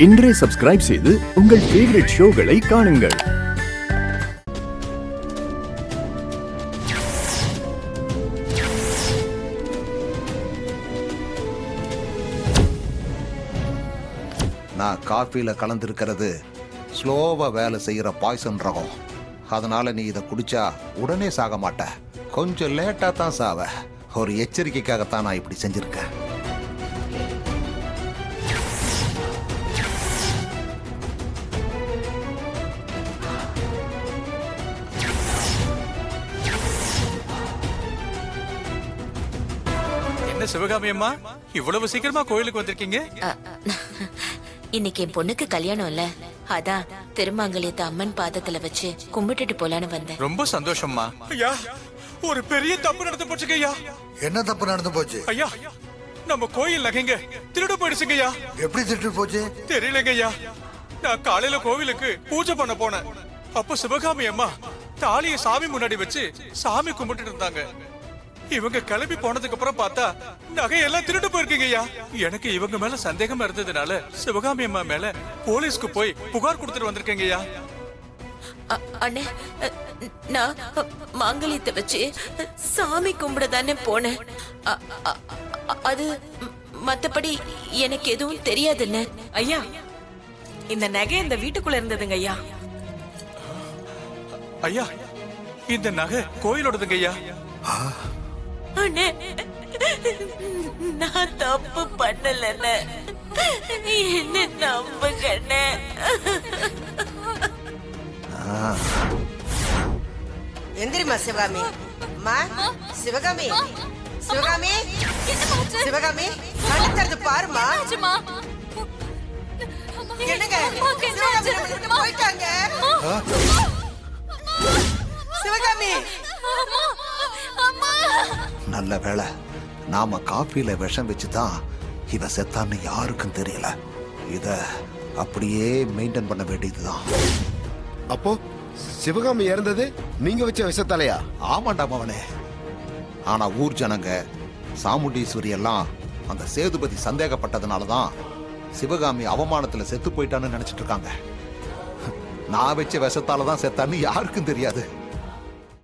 இன்றே சப்ஸ்கிரைப் செய்து உங்கள் ஃபேவரட் ஷோகளை காணுங்கள். நான் காஃபில கலந்துருக்கிறது ஸ்லோவா வேலை செய்யற பாய்சன் ரகம். அதனால நீ இதை குடிச்சா உடனே சாக மாட்ட, கொஞ்சம் லேட்டா தான் சாவ. ஒரு எச்சரிக்கைக்காகத்தான் நான் இப்படி செஞ்சிருக்கேன். என்ன சிவகாமி அம்மா, இவ்வளவு சீக்கிரமா கோயிலுக்கு வந்திருக்கீங்க? இன்னைக்கு என் பொண்ணுக்கு கல்யாணம் இல்ல, அதான் திருமாங்கல்யத்தை அம்மன் பாதத்துல வச்சு கும்பிட்டுட்டு போலான்னு வந்தேன். ரொம்ப சந்தோஷம்மா. ஐயா, ஒரு பெரிய தப்பு நடந்து போச்சுங்க ஐயா. என்ன தப்பு நடந்து போச்சு? ஐயா, நம்ம கோயில் நகைங்க திருடு போயிடுச்சுங்க ஐயா. எப்படி திருட்டு போச்சு? தெரியலங்க ஐயா. நான் காலையில கோவிலுக்கு பூஜை பண்ண போனேன். அப்ப சிவகாமி அம்மா தாலியை சாமி முன்னாடி வச்சு சாமி கும்பிட்டு இருந்தாங்க. இவங்க கிளம்பி போனதுக்கு அப்புறம் பார்த்தா நகையெல்லாம் திருட்டு போயிருக்கீங்க ஐயா. எனக்கு இவங்க மேல சந்தேகம் இருந்ததுனால சிவகாமி அம்மா மேல போலீஸ்க்கு போய் புகார் கொடுத்துட்டு வந்திருக்கேங்க ஐயா. அண்ணே, நான் மாங்கல்யத்தை வச்சு சாமி கும்பிட தானே போனேன். அது மத்தபடி எனக்கு எதுவும் தெரியாதுன்னு. ஐயா, இந்த நகை இந்த வீட்டுக்குள்ள இருந்ததுங்க ஐயா. ஐயா, இந்த நகை கோயிலோடதுங்க ஐயா. அண்ணே, நான் தப்பு பண்ணலன்னு என்ன நம்புகண்ணே. எந்திரிமா சிவகாமி. அம்மா சிவகாமி, சிவகாமி, சிவகாமி, கண்ணு பாருமா. என்னங்க சிவகாமி போயிட்டாங்க. சிவகாமி, நல்ல வேளை நாம காஃபில விஷம் வச்சுதான் இவ செத்தான்னு யாருக்கும் தெரியல. இத அப்படியே மெயின்டைன் பண்ண வேண்டியதுதான். அப்போ சிவகாமி இறந்தது நீங்க வச்ச விஷத்தாலையா? ஆமாண்டா மவனே. ஆனா ஊர் ஜனங்க, சாமுண்டீஸ்வரி எல்லாம் அந்த சேதுபதி சந்தேகப்பட்டதுனாலதான் சிவகாமி அவமானத்துல செத்து போயிட்டான்னு நினைச்சிட்டு இருக்காங்க. நான் வச்ச விஷத்தாலதான் செத்தான்னு யாருக்கும் தெரியாது.